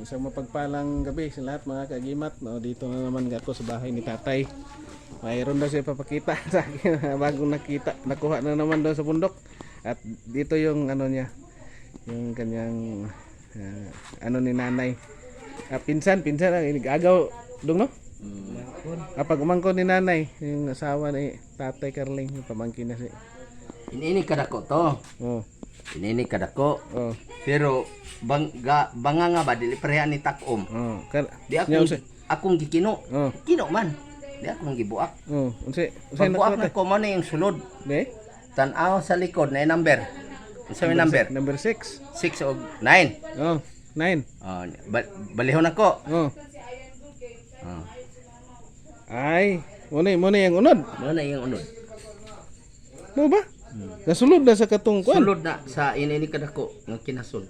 Isang mapagpalang gabi sa lahat mga kagimat. No, dito na naman ako sa bahay ni Tatay. Mayroon daw siya papakita sa akin bagong nakita. Nakuha na naman doon sa bundok. At dito yung ano niya, yung kanyang ano ni nanay. Pinsan ang inigagaw dong no? Pag umangkon ni nanay, yung asawa ni Tatay Carling, yung pamangkin na siya. Ini kadako to. Oh. Ini kadako. Oh. Pero banga nga ba dili pareha ni takom. Oh. Di akong gikino. Oh. Kino man. Di akong gibuak. Oh. Unsa Pagbuak na ko man na yung sulod. Be? Tan-aw sa likod na yung number. Unsa may number? Number 6. 6 o 9. Oh, 9. Oh, balihon ako. Oh. Oh. Ay, muna yung unod. Mo na yung unod. Mo ba? Nasulod na sa katungkuan. Sulod na sa ini kadako ng kinasul.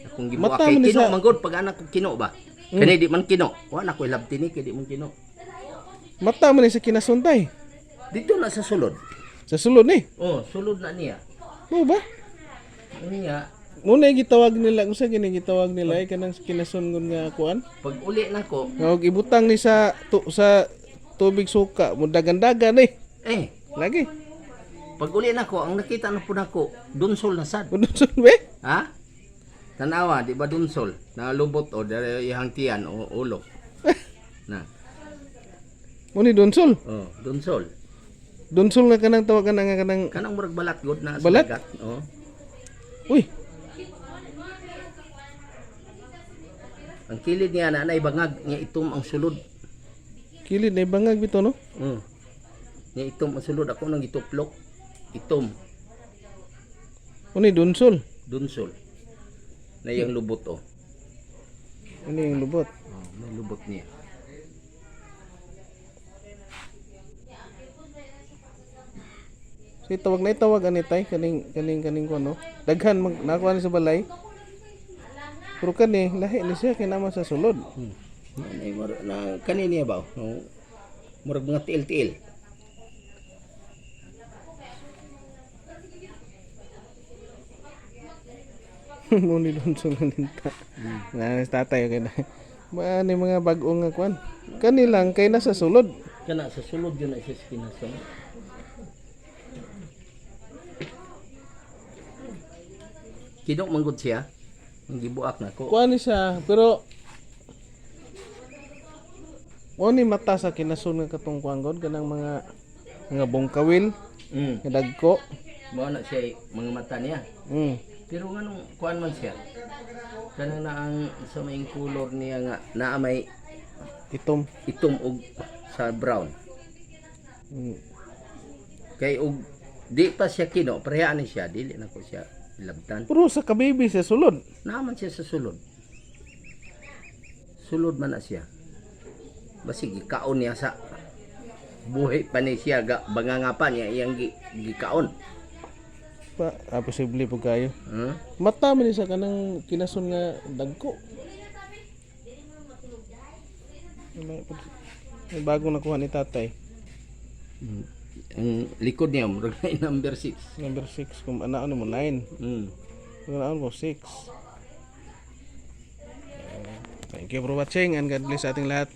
Akong gibuak Mata kay man ni kino sa- manggod pag anak ko kino ba. Kani di man kino. Wa na ko ilabti ni kay di man kino. Mata man ni sa kinasuntay. Dito na sa sulod. Sa sulod ni. Oh, sulod na niya. Mo ba? Niya, Muna yung gitawag nila, kung sa gitawag nila ay kanang kinasungon nga kuan. pag uli na ko, Nga ibutang ni sa tubig suka, mo dagan-dagan Lagi. pag uli na ko, ang nakita na po na ko, dunsol na sad. Udunsun be? Ha? Tanawa, di ba dunsol? Na lubot o dari ihang tiyan o ulo. Na. Muni dunsul. Oh, dunsol. Dunsul nga kanang tawagan nga kanang Kanang murag balat god na sa Balat? dagat. Oh. uy, Ang kilid niya na bangag niya itom ang sulod. kilid na bangag bito no? Niya itom ang sulod ako nang gituplok. Itom, Muni dunsul. dunsol. Na yung lubot oh. Ano yung lubot? Oh, may lubot niya. So itawag ani tay kaning kuno. Daghan nakuha ni sa balay. Pero kani lahi ni siya kay naman sa sulod. Na kanina ba? Oh, murag mga tiil-tiil. Muni dunsul na ninta. Na sa tatay kay na. Ba ni mga bag-ong nga kuan. Kani lang kay nasa sulod. Kana sa sulod yun na isa sa kinasong. Kinok manggod siya. Ang gibuak na ko. Kuan ni siya pero ni mata sa kinasun nga katong kuan god kanang mga bongkawil, Mm. nga dagko. Mao na siya mga mata niya. Mm. Pero nganong kuan man siya. Kanang na ang sa maing color niya nga naa may Itom. itom og sa brown. Mm. Kay og di pa siya kino, pareha ni siya, dili na ko siya ilabtan. Pero sa kabibi sa sulod. Naaman siya sa sulod. Sulod man na siya. Basig gikaon niya sa buhay pa ni siya bangangapan niya iyang gikaon. Posible po kayo. Hmm? Mata man ni sa kanang kinasun nga dagko. May bagong nakuha ni tatay. Ang likod niya murag na number 6. Number 6 kung ano mo 9. Kung ano mo 6. Thank you for watching and God bless sa ating lahat.